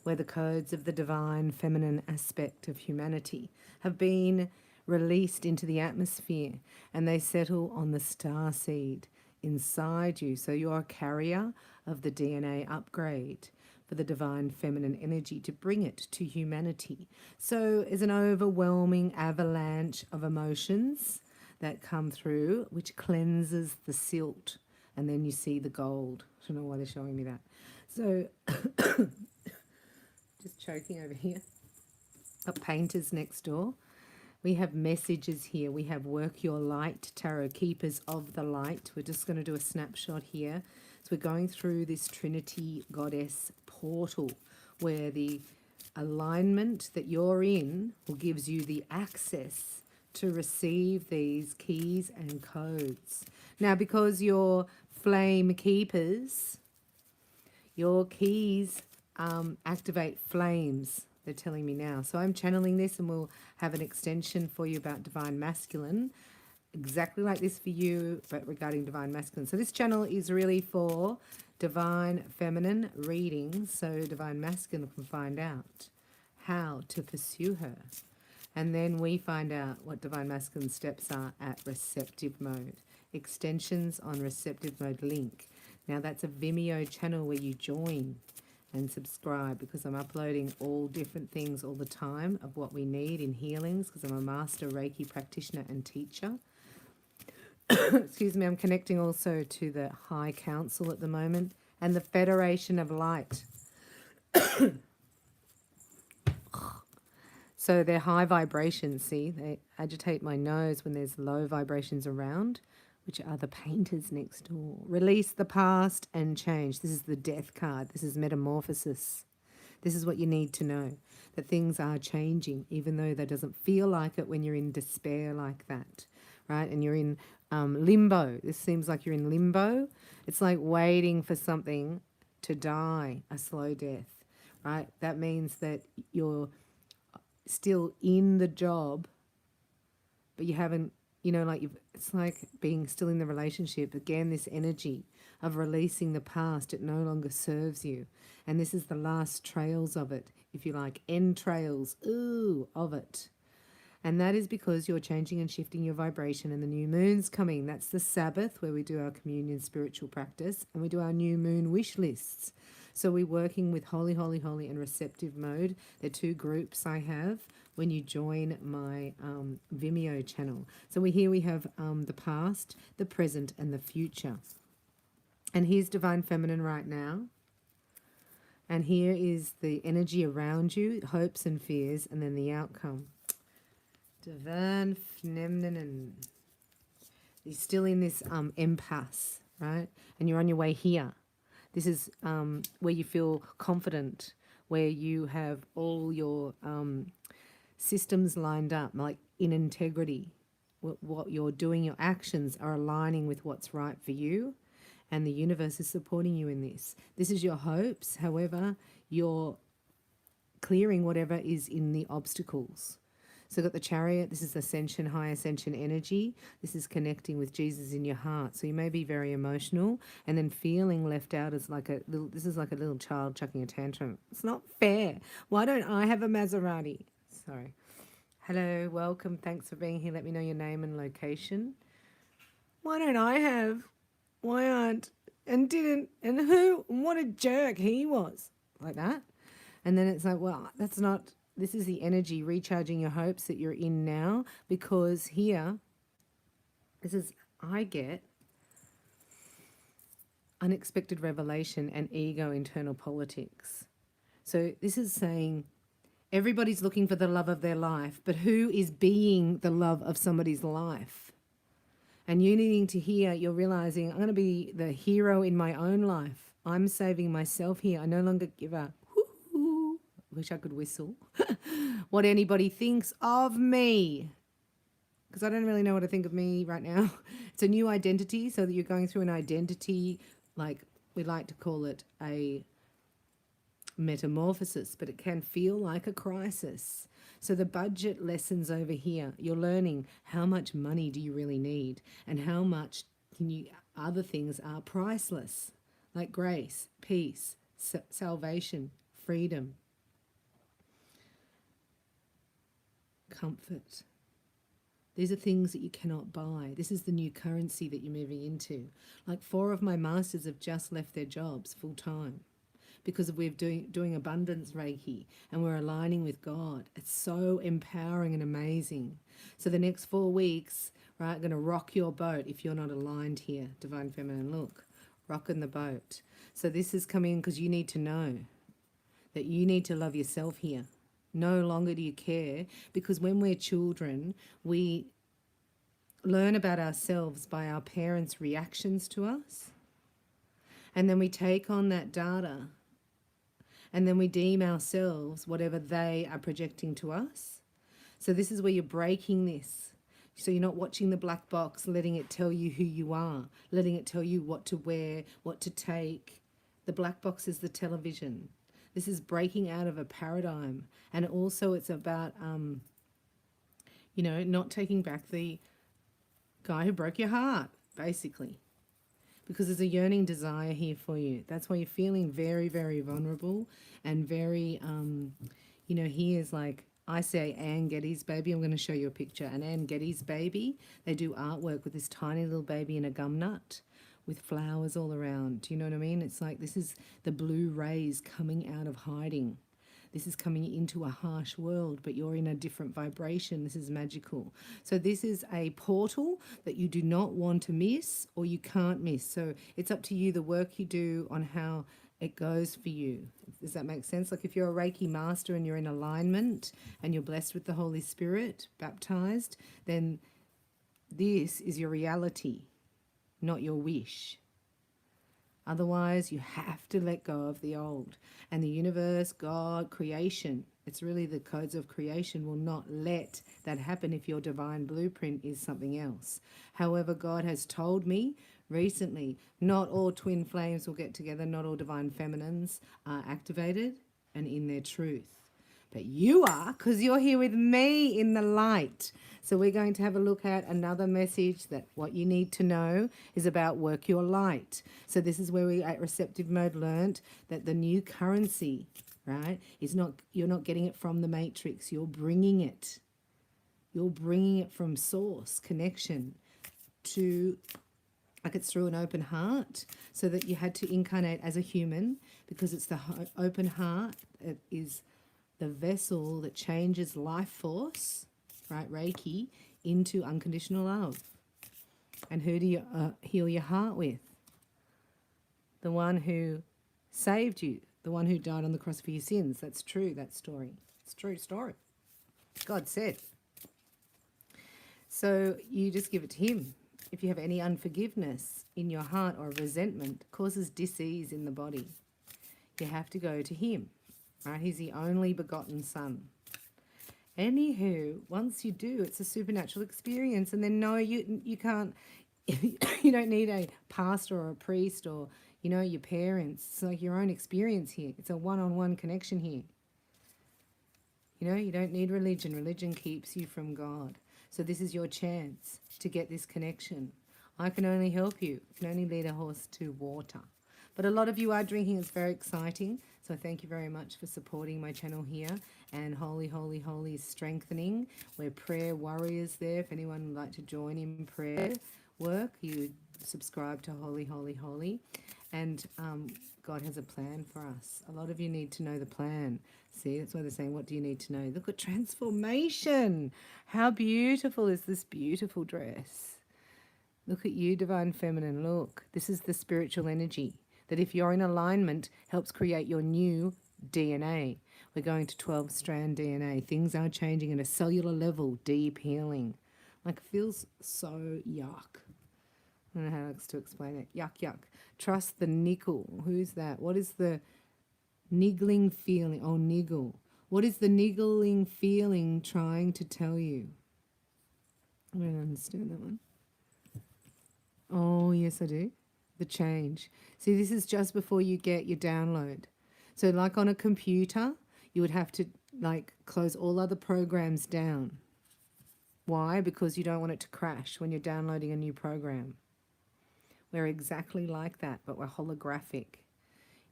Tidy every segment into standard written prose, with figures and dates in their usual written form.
where the codes of the divine feminine aspect of humanity have been released into the atmosphere, and they settle on the starseed inside you. So you're a carrier of the DNA upgrade for the divine feminine energy to bring it to humanity. So it's an overwhelming avalanche of emotions that come through, which cleanses the silt, and then you see the gold. I don't know why they're showing me that. So just choking over here. Got painters next door. We have messages here. We have work your light tarot, keepers of the light. We're just going to do a snapshot here. So we're going through this Trinity Goddess portal where the alignment that you're in will gives you the access to receive these keys and codes. Now, because you're flame keepers, your keys activate flames, they're telling me now. So I'm channeling this, and we'll have an extension for you about divine masculine, exactly like this for you, but regarding divine masculine. So this channel is really for divine feminine readings, so divine masculine can find out how to pursue her. And then we find out what divine masculine steps are at receptive mode. Extensions on receptive mode link. Now that's a Vimeo channel where you join and subscribe, because I'm uploading all different things all the time of what we need in healings, because I'm a master Reiki practitioner and teacher. Excuse me, I'm connecting also to the High Council at the moment and the Federation of Light. So they're high vibrations, see? They agitate my nose when there's low vibrations around, which are the painters next door. Release the past and change. This is the death card. This is metamorphosis. This is what you need to know, that things are changing, even though that doesn't feel like it when you're in despair like that, right? And you're in limbo. This seems like you're in limbo. It's like waiting for something to die, a slow death, right? That means that you're still in the job, but you haven't, you know, like it's like being still in the relationship. Again, this energy of releasing the past, it no longer serves you. And this is the last trails of it, if you like, entrails, of it. And that is because you're changing and shifting your vibration, and the new moon's coming. That's the Sabbath, where we do our communion spiritual practice, and we do our new moon wish lists. So we're working with holy, holy, holy and receptive mode. They're two groups I have when you join my Vimeo channel. So here we have the past, the present, and the future. And here's Divine Feminine right now. And here is the energy around you, hopes and fears, and then the outcome. Divine Feminine. You're still in this impasse, right? And you're on your way here. This is where you feel confident, where you have all your systems lined up, like in integrity. What you're doing, your actions are aligning with what's right for you, and the universe is supporting you in this. This is your hopes. However, you're clearing whatever is in the obstacles. So got the Chariot. This is ascension, high ascension energy. This is connecting with Jesus in your heart. So you may be very emotional, and then feeling left out as like a little, this is like a little child chucking a tantrum. It's not fair. Why don't I have a Maserati? Sorry. Hello, welcome. Thanks for being here. Let me know your name and location. Why don't I have? Why aren't? And didn't? And who? And what a jerk he was. Like that. And then it's like, well, that's not... This is the energy, recharging your hopes that you're in now, because here, this is, I get unexpected revelation and ego internal politics. So this is saying everybody's looking for the love of their life, but who is being the love of somebody's life? And you needing to hear, you're realizing, I'm going to be the hero in my own life. I'm saving myself here. I no longer give a wish I could whistle, what anybody thinks of me. Because I don't really know what to think of me right now. It's a new identity, so that you're going through an identity, like we like to call it a metamorphosis, but it can feel like a crisis. So the budget lessons over here, you're learning how much money do you really need, and how much can you, other things are priceless, like grace, peace, salvation, freedom, comfort. These are things that you cannot buy. This is the new currency that you're moving into. Like 4 of my masters have just left their jobs full time because we're doing abundance Reiki and we're aligning with God. It's so empowering and amazing. So the next 4 weeks, right, going to rock your boat if you're not aligned here. Divine Feminine, look, rocking the boat. So this is coming because you need to know that you need to love yourself here. No longer do you care, because when we're children, we learn about ourselves by our parents' reactions to us. And then we take on that data and then we deem ourselves whatever they are projecting to us. So this is where you're breaking this. So you're not watching the black box, letting it tell you who you are, letting it tell you what to wear, what to take. The black box is the television. This is breaking out of a paradigm. And also it's about, not taking back the guy who broke your heart, basically. Because there's a yearning desire here for you. That's why you're feeling very, very vulnerable and very, here's like, I say Anne Geddes' baby. I'm going to show you a picture. An Anne Geddes' baby, they do artwork with this tiny little baby in a gum nut with flowers all around. Do you know what I mean? It's like this is the blue rays coming out of hiding. This is coming into a harsh world, but you're in a different vibration. This is magical. So this is a portal that you do not want to miss or you can't miss. So it's up to you, the work you do on how it goes for you. Does that make sense? Like if you're a Reiki master and you're in alignment and you're blessed with the Holy Spirit, baptized, then this is your reality, not your wish. Otherwise, you have to let go of the old. And the universe, God, creation, it's really the codes of creation will not let that happen if your divine blueprint is something else. However, God has told me recently, not all twin flames will get together, not all divine feminines are activated and in their truth. But you are, because you're here with me in the light. So we're going to have a look at another message that what you need to know is about work your light. So this is where we at receptive mode learned that the new currency, right, is not, you're not getting it from the matrix. You're bringing it. You're bringing it from source, connection to, like it's through an open heart, so that you had to incarnate as a human because it's the open heart that is the vessel that changes life force, right, Reiki, into unconditional love. And who do you heal your heart with? The one who saved you, the one who died on the cross for your sins. That's true, that story. It's a true story. God said. So you just give it to him. If you have any unforgiveness in your heart or resentment, causes dis-ease in the body. You have to go to him. Right? He's the only begotten Son. Anywho, once you do, it's a supernatural experience. And then no, you can't, you don't need a pastor or a priest or, your parents. It's like your own experience here. It's a one-on-one connection here. You don't need religion. Religion keeps you from God. So this is your chance to get this connection. I can only help you. I can only lead a horse to water. But a lot of you are drinking. It's very exciting. So thank you very much for supporting my channel here. And Holy, Holy, Holy is strengthening. We're prayer warriors there. If anyone would like to join in prayer work, you subscribe to Holy, Holy, Holy. And God has a plan for us. A lot of you need to know the plan. See, that's why they're saying, what do you need to know? Look at transformation. How beautiful is this beautiful dress? Look at you, Divine Feminine. Look, this is the spiritual energy that if you're in alignment, helps create your new DNA. We're going to 12-strand DNA. Things are changing at a cellular level, deep healing. Like, it feels so yuck. I don't know how else to explain it. Yuck, yuck. Trust the nickel. Who's that? What is the niggling feeling? Oh, niggle. What is the niggling feeling trying to tell you? I don't understand that one. Oh, yes, I do. The change. See, this is just before you get your download. So like on a computer, you would have to like close all other programs down. Why? Because you don't want it to crash when you're downloading a new program. We're exactly like that, but we're holographic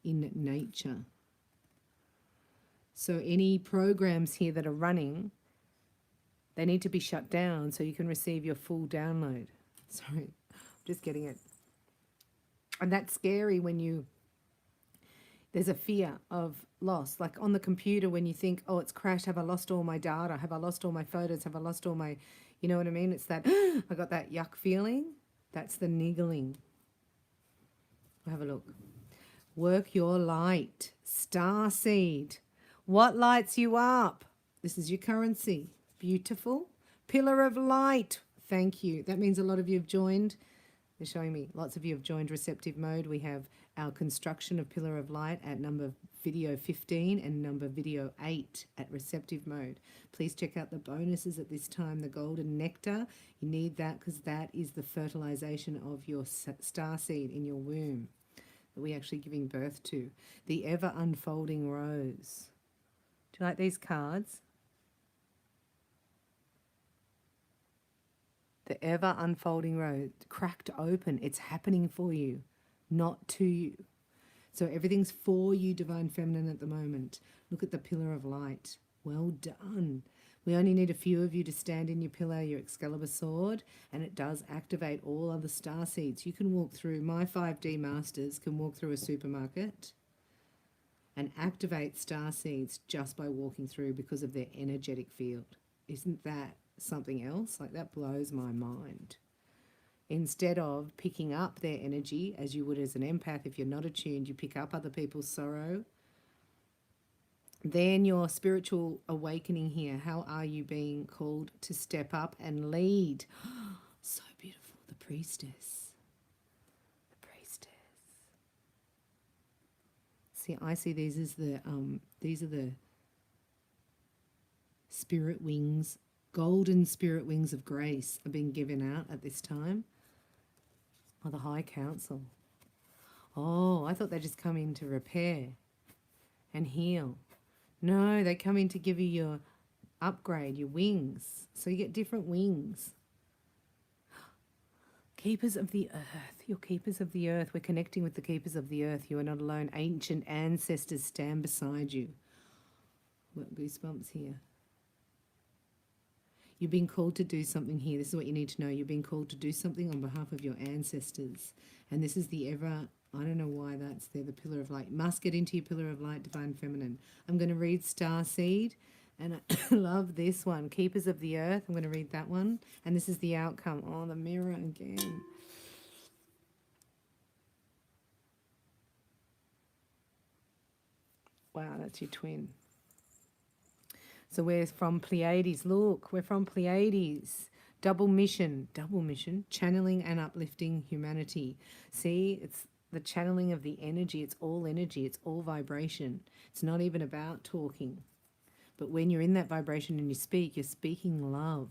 in nature. So any programs here that are running, They need to be shut down so you can receive your full download. Sorry, just getting it. And that's scary when there's a fear of loss. Like on the computer when you think, oh, it's crashed. Have I lost all my data? Have I lost all my photos? Have I lost all my, you know what I mean? It's that, I got that yuck feeling. That's the niggling. Have a look. Work your light. Starseed. What lights you up? This is your currency. Beautiful. Pillar of light. Thank you. That means a lot of you have joined. They're showing me lots of you have joined receptive mode. We have our construction of pillar of light at number video 15 and number video 8 at receptive mode. Please check out the bonuses at this time. The golden nectar. You need that because that is the fertilization of your star seed in your womb that we're actually giving birth to. The ever unfolding rose. Do you like these cards? The ever unfolding rose, cracked open. It's happening for you, not to you. So everything's for you, Divine Feminine, at the moment. Look at the pillar of light. Well done. We only need a few of you to stand in your pillar, your Excalibur sword, and it does activate all other star seeds. You can walk through, my 5D masters can walk through a supermarket and activate star seeds just by walking through because of their energetic field. Isn't that something else? Like, that blows my mind. Instead of picking up their energy as you would as an empath, if you're not attuned, you pick up other people's sorrow. Then your spiritual awakening here. How are you being called to step up and lead? So beautiful. The priestess. The priestess. See, I see these as these are the spirit wings. Golden spirit wings of grace are being given out at this time. Oh, the High Council. Oh, I thought they just come in to repair and heal. No, they come in to give you your upgrade, your wings. So you get different wings. Keepers of the earth. You're keepers of the earth. We're connecting with the keepers of the earth. You are not alone. Ancient ancestors stand beside you. What goosebumps here. You've been called to do something here. This is what you need to know. You've been called to do something on behalf of your ancestors. And this is the ever, I don't know why that's there, the pillar of light. Must get into your pillar of light, Divine Feminine. I'm going to read Starseed. And I love this one. Keepers of the Earth. I'm going to read that one. And this is the outcome. Oh, the mirror again. Wow, that's your twin. So we're from Pleiades. Look, we're from Pleiades. Double mission, channeling and uplifting humanity. See, it's the channeling of the energy. It's all energy. It's all vibration. It's not even about talking. But when you're in that vibration and you speak, you're speaking love,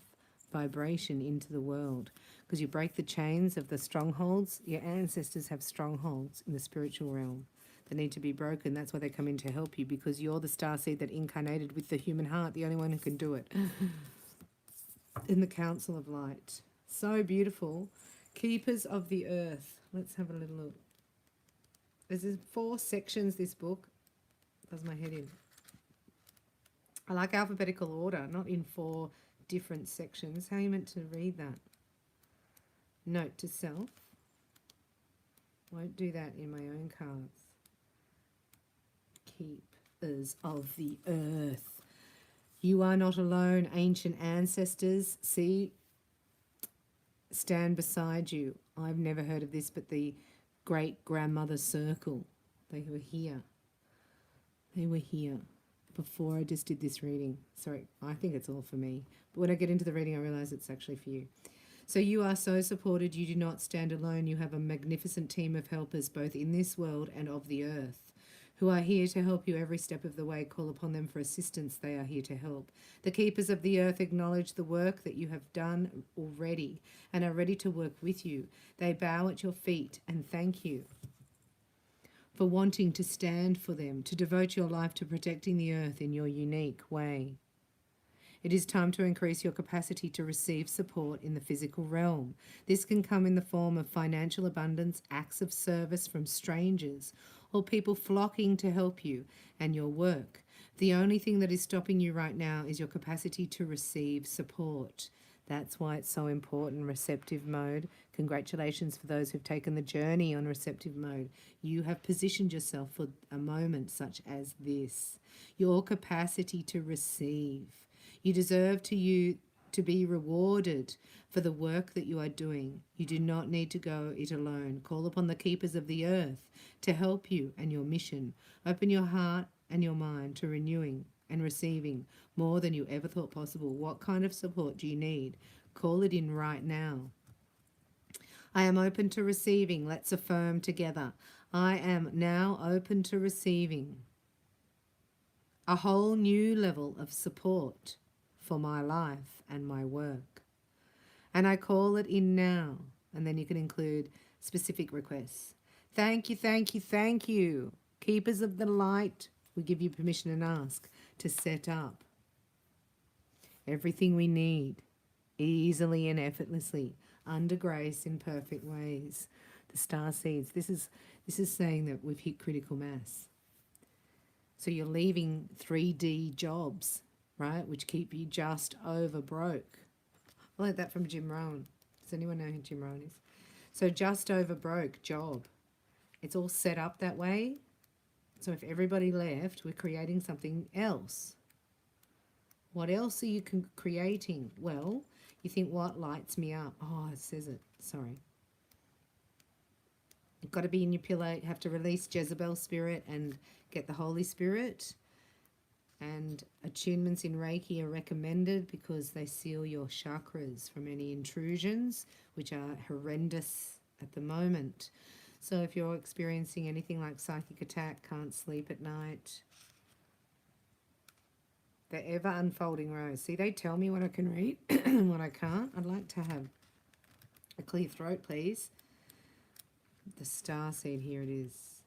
vibration into the world. Because you break the chains of the strongholds. Your ancestors have strongholds in the spiritual realm that need to be broken. That's why they come in to help you, because you're the starseed that incarnated with the human heart, the only one who can do it. In the Council of Light. So beautiful. Keepers of the Earth. Let's have a little look. There's 4 sections, this book. Does my head in. I like alphabetical order, not in 4 different sections. How are you meant to read that? Note to self. Won't do that in my own cards. Keepers of the earth. You are not alone, ancient ancestors. See, stand beside you. I've never heard of this, but the great-grandmother circle. They were here. They were here before I just did this reading. Sorry, I think it's all for me. But when I get into the reading, I realise it's actually for you. So you are so supported. You do not stand alone. You have a magnificent team of helpers, both in this world and of the earth, who are here to help you every step of the way. Call upon them for assistance. They are here to help. The keepers of the earth acknowledge the work that you have done already and are ready to work with you. They bow at your feet and thank you for wanting to stand for them, to devote your life to protecting the earth in your unique way. It is time to increase your capacity to receive support in the physical realm. This can come in the form of financial abundance, acts of service from strangers, or people flocking to help you and your work. The only thing that is stopping you right now is your capacity to receive support. That's why it's so important, receptive mode. Congratulations for those who've taken the journey on receptive mode. You have positioned yourself for a moment such as this. Your capacity to receive. You deserve to be rewarded for the work that you are doing. You do not need to go it alone. Call upon the keepers of the earth to help you and your mission. Open your heart and your mind to renewing and receiving more than you ever thought possible. What kind of support do you need? Call it in right now. I am open to receiving. Let's affirm together. I am now open to receiving a whole new level of support for my life and my work. And I call it in now. And then you can include specific requests. Thank you, thank you, thank you. Keepers of the light, we give you permission and ask to set up everything we need easily and effortlessly under grace in perfect ways. The starseeds. This is saying that we've hit critical mass. So you're leaving 3D jobs, right, which keep you just over broke. I learned that from Jim Rohn. Does anyone know who Jim Rohn is? So just over broke job. It's all set up that way. So if everybody left, we're creating something else. What else are you creating? Well, you think, what lights me up? Oh, it says it. Sorry. You've got to be in your pillow. You have to release Jezebel spirit and get the Holy Spirit. And attunements in Reiki are recommended because they seal your chakras from any intrusions, which are horrendous at the moment. So if you're experiencing anything like psychic attack, can't sleep at night, the ever unfolding rose. See, they tell me what I can read and what I can't. I'd like to have a clear throat, please. The starseed, here it is.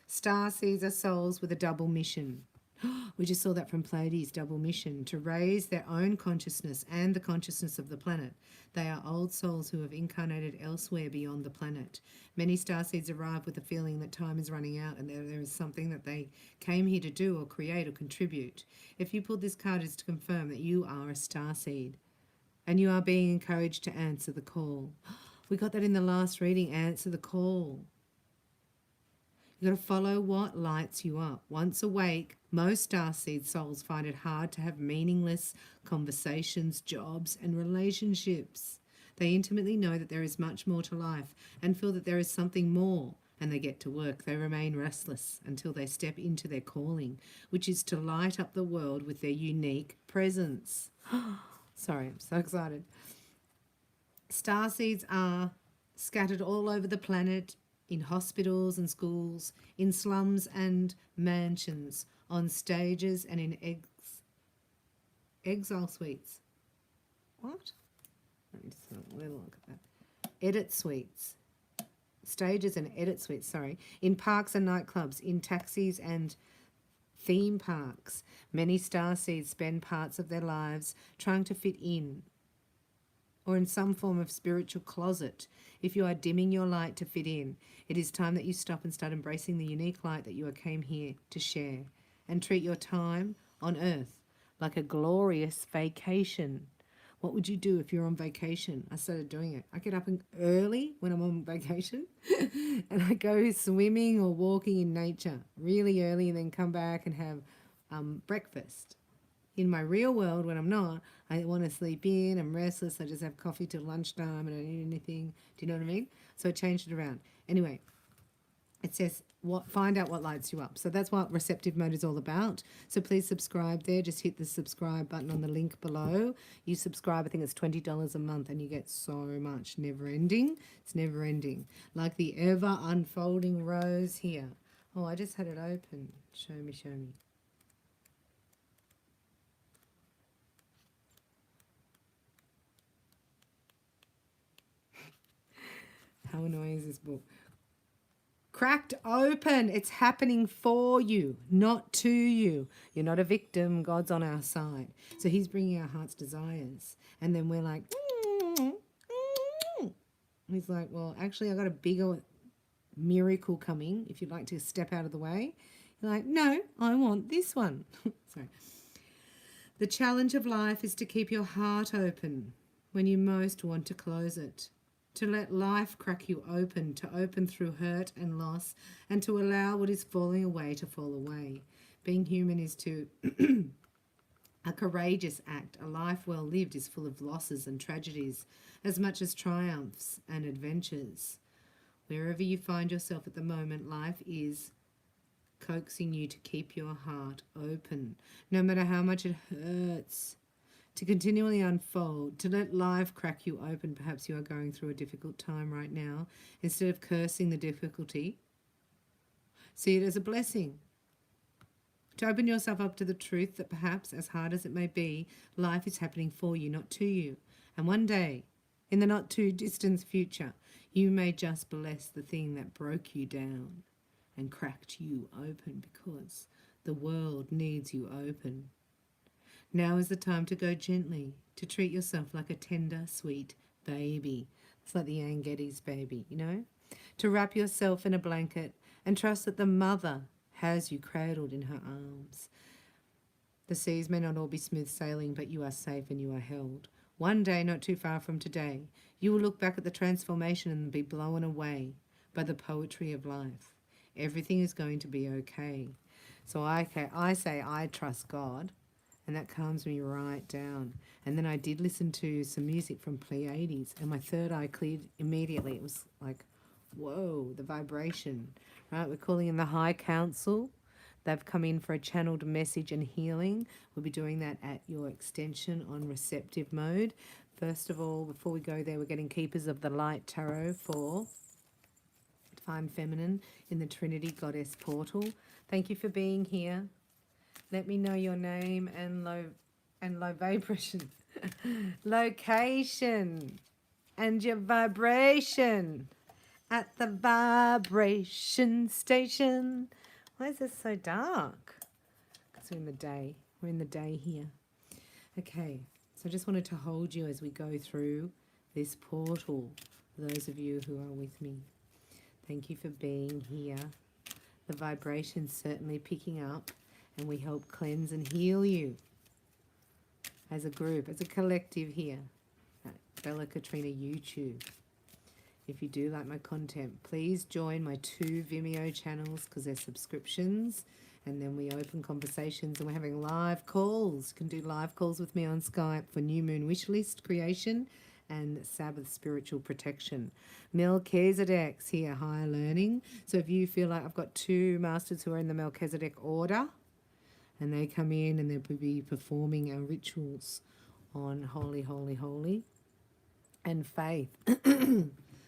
Starseeds are souls with a double mission. We just saw that from Pleiades, double mission, to raise their own consciousness and the consciousness of the planet. They are old souls who have incarnated elsewhere beyond the planet. Many starseeds arrive with the feeling that time is running out and there is something that they came here to do or create or contribute. If you pulled this card, it's to confirm that you are a starseed and you are being encouraged to answer the call. We got that in the last reading, answer the call. You've got to follow what lights you up. Once awake, most starseed souls find it hard to have meaningless conversations, jobs, and relationships. They intimately know that there is much more to life and feel that there is something more, and they get to work. They remain restless until they step into their calling, which is to light up the world with their unique presence. Sorry, I'm so excited. Starseeds are scattered all over the planet, in hospitals and schools, in slums and mansions, on stages and in exile suites. What? Let me just have a little look at that. Edit suites. Stages and edit suites, sorry. In parks and nightclubs, in taxis and theme parks. Many starseeds spend parts of their lives trying to fit in, or in some form of spiritual closet. If you are dimming your light to fit in, it is time that you stop and start embracing the unique light that you came here to share, and treat your time on earth like a glorious vacation. What would you do if you're on vacation? I started doing it. I get up early when I'm on vacation and I go swimming or walking in nature really early, and then come back and have breakfast. In my real world, when I'm not, I want to sleep in, I'm restless, I just have coffee till lunchtime and I don't eat anything. Do you know what I mean? So I changed it around. Anyway, it says, find out what lights you up. So that's what receptive mode is all about. So please subscribe there. Just hit the subscribe button on the link below. You subscribe, I think it's $20 a month, and you get so much. Never ending. It's never ending. Like the ever unfolding rose here. Oh, I just had it open. Show me, show me. How annoying is this book? Cracked open. It's happening for you, not to you. You're not a victim. God's on our side. So he's bringing our heart's desires. And then we're like, he's like, well, actually, I got a bigger miracle coming. If you'd like to step out of the way, You're like, no, I want this one. Sorry. The challenge of life is to keep your heart open when you most want to close it, to let life crack you open, to open through hurt and loss, and to allow what is falling away to fall away. Being human is to a courageous act. A life well lived is full of losses and tragedies, as much as triumphs and adventures. Wherever you find yourself at the moment, life is coaxing you to keep your heart open, no matter how much it hurts, to continually unfold, to let life crack you open. Perhaps you are going through a difficult time right now. Instead of cursing the difficulty, see it as a blessing. To open yourself up to the truth that perhaps, as hard as it may be, life is happening for you, not to you. And one day, in the not too distant future, you may just bless the thing that broke you down and cracked you open, because the world needs you open. Now is the time to go gently, to treat yourself like a tender, sweet baby. It's like the Angetti's baby, you know? To wrap yourself in a blanket and trust that the mother has you cradled in her arms. The seas may not all be smooth sailing, but you are safe and you are held. One day, not too far from today, you will look back at the transformation and be blown away by the poetry of life. Everything is going to be okay. So I say I trust God, and that calms me right down. And then I did listen to some music from Pleiades, and my third eye cleared immediately. It was like, whoa, the vibration, right? We're calling in the High Council. They've come in for a channeled message and healing. We'll be doing that at your extension on receptive mode. First of all, before we go there, we're getting Keepers of the Light Tarot for Divine Feminine in the Trinity Goddess Portal. Thank you for being here. Let me know your name and low vibration, location, and your vibration at the vibration station. Why is this so dark? Because we're in the day. We're in the day here. Okay, so I just wanted to hold you as we go through this portal, for those of you who are with me. Thank you for being here. The vibration's certainly picking up, and we help cleanse and heal you as a group, as a collective here at Bella Katrina YouTube. If you do like my content, please join my 2 Vimeo channels, because they're subscriptions, and then we open conversations and we're having live calls. You can do live calls with me on Skype for New Moon Wish List creation and Sabbath spiritual protection. Melchizedek's here, higher learning. So if you feel like I've got 2 masters who are in the Melchizedek order, and they come in and they'll be performing our rituals on holy, holy, holy, and faith.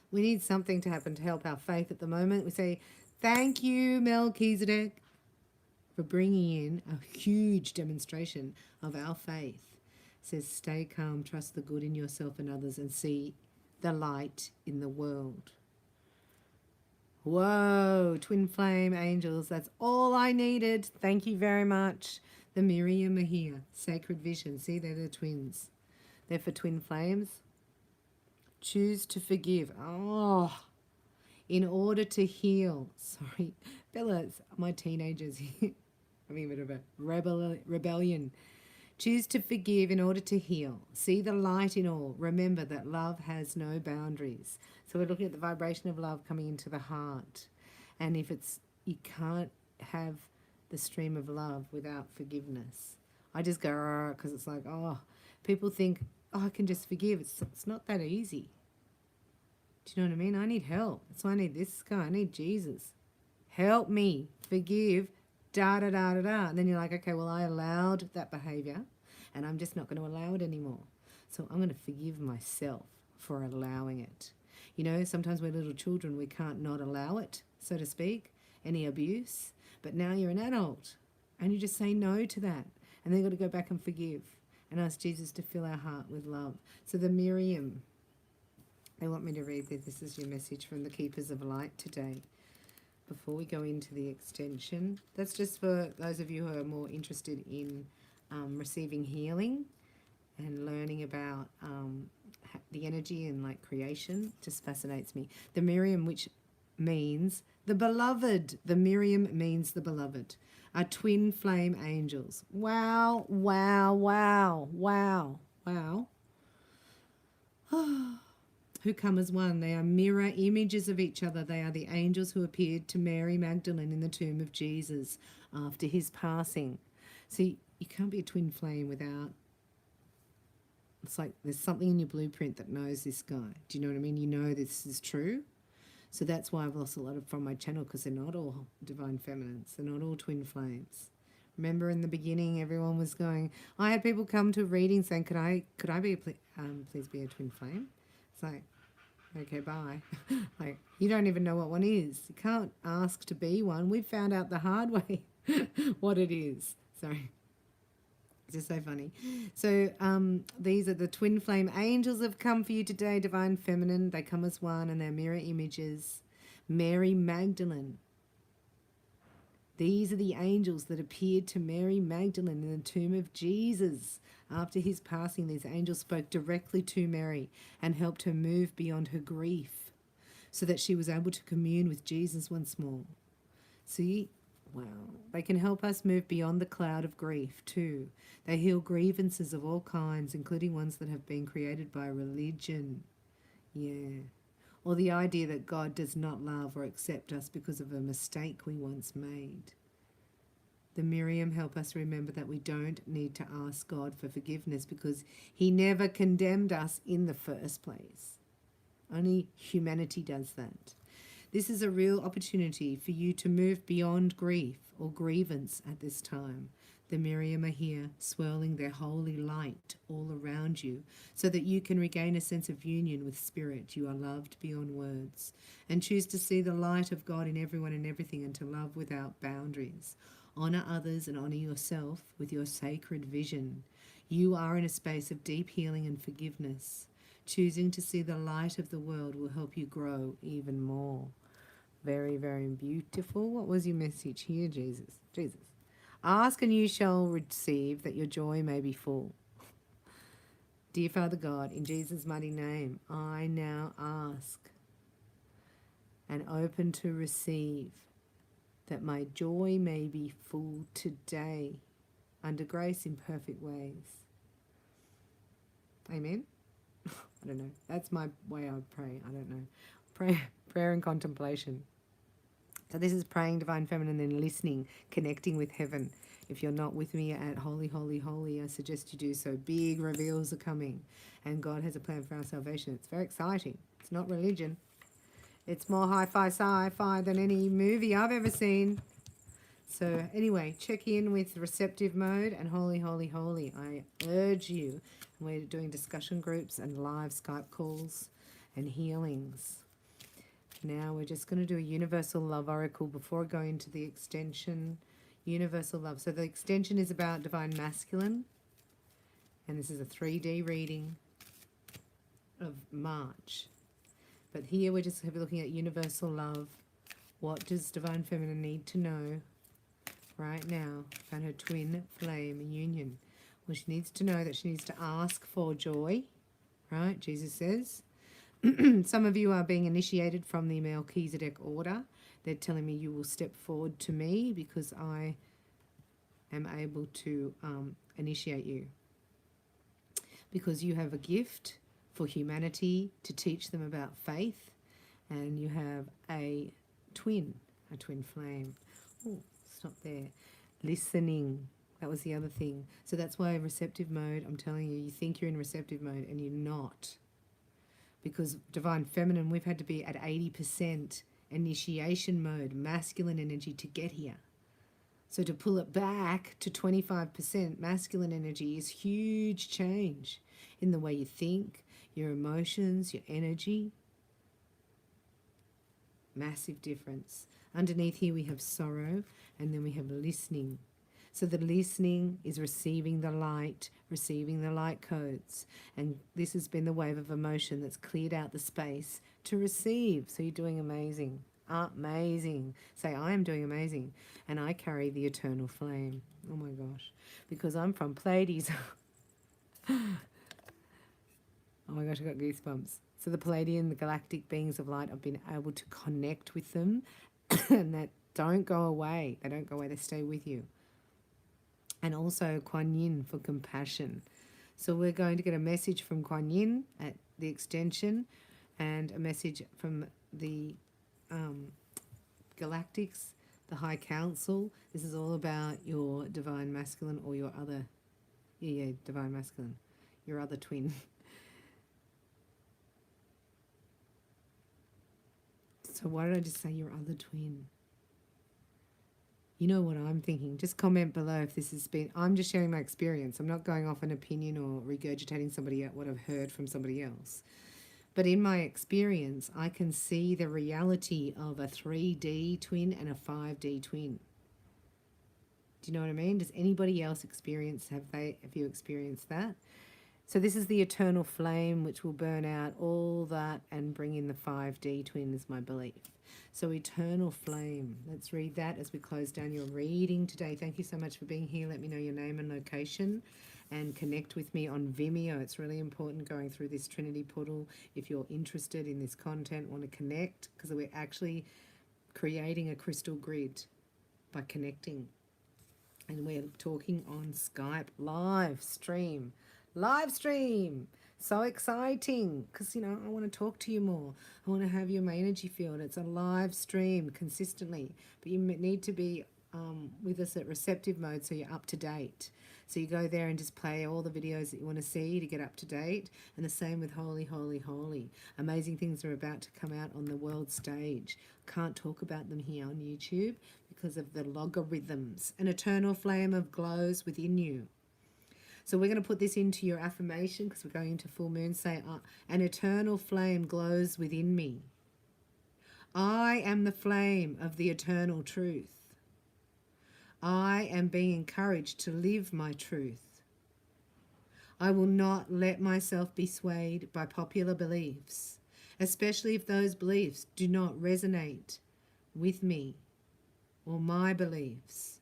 We need something to happen to help our faith at the moment. We say, thank you, Melchizedek, for bringing in a huge demonstration of our faith. It says, stay calm, trust the good in yourself and others, and see the light in the world. Whoa, twin flame angels, that's all I needed. Thank you very much. The Miriam are here, sacred vision. See, they're the twins. They're for twin flames. Choose to forgive. Oh, in order to heal. Sorry, Bella's, my teenagers here. Having a bit of a rebellion. Choose to forgive in order to heal. See the light in all. Remember that love has no boundaries. So we're looking at the vibration of love coming into the heart. And if it's, you can't have the stream of love without forgiveness. I just go, because it's like, oh, people think, oh, I can just forgive. It's not that easy. Do you know what I mean? I need help. So I need this guy. I need Jesus. Help me forgive, da da da da da. And then you're like, okay, well, I allowed that behavior, and I'm just not going to allow it anymore. So I'm going to forgive myself for allowing it. You know, sometimes we're little children, we can't not allow it, so to speak, any abuse. But now you're an adult, and you just say no to that. And then you've got to go back and forgive and ask Jesus to fill our heart with love. So the Miriam, they want me to read this. This is your message from the Keepers of Light today. Before we go into the extension, that's just for those of you who are more interested in receiving healing and learning about the energy and like creation. Just fascinates me. The Miriam, which means the beloved. The Miriam means the beloved. Are twin flame angels. Wow, wow, wow, wow, wow. Who come as one. They are mirror images of each other. They are the angels who appeared to Mary Magdalene in the tomb of Jesus after his passing. See, you can't be a twin flame without... It's like there's something in your blueprint that knows this guy. Do you know what I mean? You know this is true. So that's why I've lost a lot from my channel, because they're not all divine feminines. They're not all twin flames. Remember in the beginning, everyone was going... I had people come to a reading saying, could I be please be a twin flame? It's like, okay, bye. Like, you don't even know what one is. You can't ask to be one. We've found out the hard way what it is. Sorry. It's just so funny. So these are the twin flame angels have come for you today, divine feminine. They come as one and they're mirror images. Mary Magdalene. These are the angels that appeared to Mary Magdalene in the tomb of Jesus. After his passing, these angels spoke directly to Mary and helped her move beyond her grief so that she was able to commune with Jesus once more. See? Wow. They can help us move beyond the cloud of grief too. They heal grievances of all kinds, including ones that have been created by religion. Yeah. Or the idea that God does not love or accept us because of a mistake we once made. The Miriam help us remember that we don't need to ask God for forgiveness because he never condemned us in the first place. Only humanity does that. This is a real opportunity for you to move beyond grief or grievance at this time. The Miriam are here, swirling their holy light all around you so that you can regain a sense of union with spirit. You are loved beyond words, and choose to see the light of God in everyone and everything and to love without boundaries. Honor others and honor yourself with your sacred vision. You are in a space of deep healing and forgiveness. Choosing to see the light of the world will help you grow even more. Very, very beautiful. What was your message here, Jesus? Jesus. Ask and you shall receive, that your joy may be full. Dear Father God, in Jesus' mighty name, I now ask and open to receive that my joy may be full today, under grace in perfect ways. Amen? I don't know. That's my way I pray. I don't know. Prayer and contemplation. So this is praying divine feminine and listening, connecting with heaven. If you're not with me at Holy, Holy, Holy, I suggest you do so. Big reveals are coming, and God has a plan for our salvation. It's very exciting. It's not religion. It's more hi-fi, sci-fi than any movie I've ever seen. So anyway, check in with receptive mode and Holy, Holy, Holy. I urge you. We're doing discussion groups and live Skype calls and healings. Now we're just going to do a universal love oracle before going into the extension. Universal love. So the extension is about divine masculine. And this is a 3D reading of March. But here we're just looking at universal love. What does divine feminine need to know right now about her twin flame union? Well, she needs to know that she needs to ask for joy, right? Jesus says. Some of you are being initiated from the Melchizedek order. They're telling me you will step forward to me because I am able to initiate you. Because you have a gift for humanity to teach them about faith, and you have a twin flame. Oh, stop there. Listening. That was the other thing. So that's why receptive mode, I'm telling you, you think you're in receptive mode and you're not. Because divine feminine, we've had to be at 80% initiation mode, masculine energy to get here. So to pull it back to 25% masculine energy is huge change in the way you think, your emotions, your energy. Massive difference. Underneath here we have sorrow, and then we have listening. So the listening is receiving the light codes. And this has been the wave of emotion that's cleared out the space to receive. So you're doing amazing. Amazing. Say, I am doing amazing. And I carry the eternal flame. Oh my gosh. Because I'm from Pleiades. Oh my gosh, I got goosebumps. So the Palladian, the galactic beings of light, I've been able to connect with them and that don't go away. They don't go away, they stay with you. And also Kuan Yin for compassion. So we're going to get a message from Kuan Yin at the extension and a message from the galactics, the High Council. This is all about your divine masculine or your other, divine masculine, your other twin. So why did I just say your other twin? You know what I'm thinking. Just comment below if this has been... I'm just sharing my experience. I'm not going off an opinion or regurgitating what I've heard from somebody else. But in my experience, I can see the reality of a 3D twin and a 5D twin. Do you know what I mean? Does anybody else experience... Have you experienced that? So this is the eternal flame which will burn out all that and bring in the 5D twin is my belief. So eternal flame. Let's read that as we close down your reading today. Thank you so much for being here. Let me know your name and location and connect with me on Vimeo. It's really important going through this Trinity portal. If you're interested in this content, want to connect, because we're actually creating a crystal grid by connecting. And we're talking on Skype live stream. So exciting, because I want to talk to you more. I want to have you in my energy field. It's a live stream consistently, but you need to be with us at receptive mode so you're up to date. So you go there and just play all the videos that you want to see to get up to date. And the same with Holy, Holy, Holy. Amazing things are about to come out on the world stage. Can't talk about them here on YouTube because of the logarithms. An eternal flame of glows within you. So we're going to put this into your affirmation because we're going into full moon. Say, an eternal flame glows within me. I am the flame of the eternal truth. I am being encouraged to live my truth. I will not let myself be swayed by popular beliefs, especially if those beliefs do not resonate with me or my beliefs.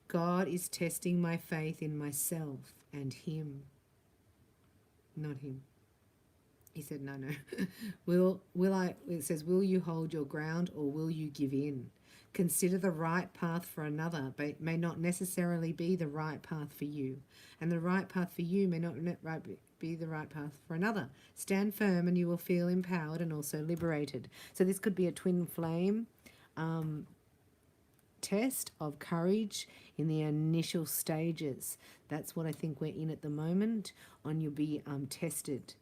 God is testing my faith in myself and him, not him. He said, no. It says, will you hold your ground or will you give in? Consider the right path for another, but it may not necessarily be the right path for you. And the right path for you may not be the right path for another. Stand firm and you will feel empowered and also liberated. So this could be a twin flame test of courage in the initial stages. That's what I think we're in at the moment. You'll be tested.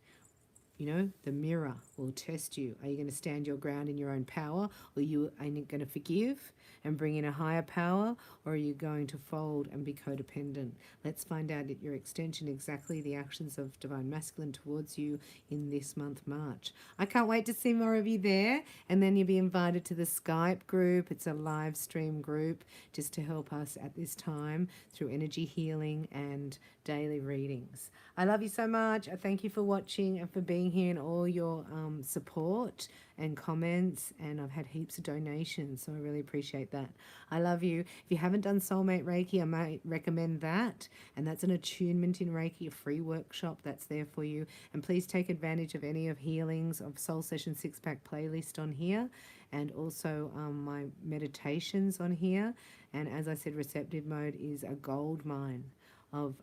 The mirror will test you. Are you going to stand your ground in your own power, or are you going to forgive and bring in a higher power, or are you going to fold and be codependent? Let's find out at your extension exactly the actions of Divine Masculine towards you in this month, March. I can't wait to see more of you there, and then you'll be invited to the Skype group. It's a live stream group just to help us at this time through energy healing and daily readings. I love you so much. I thank you for watching and for being here and all your support and comments, and I've had heaps of donations, so I really appreciate that. I love you. If you haven't done Soulmate Reiki, I might recommend that, and that's an attunement in Reiki, a free workshop that's there for you. And please take advantage of any of Healings of Soul Session 6-pack playlist on here, and also my meditations on here. And as I said, receptive mode is a gold mine of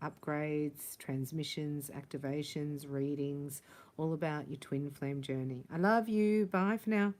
upgrades, transmissions, activations, readings, all about your twin flame journey. I love you. Bye for now.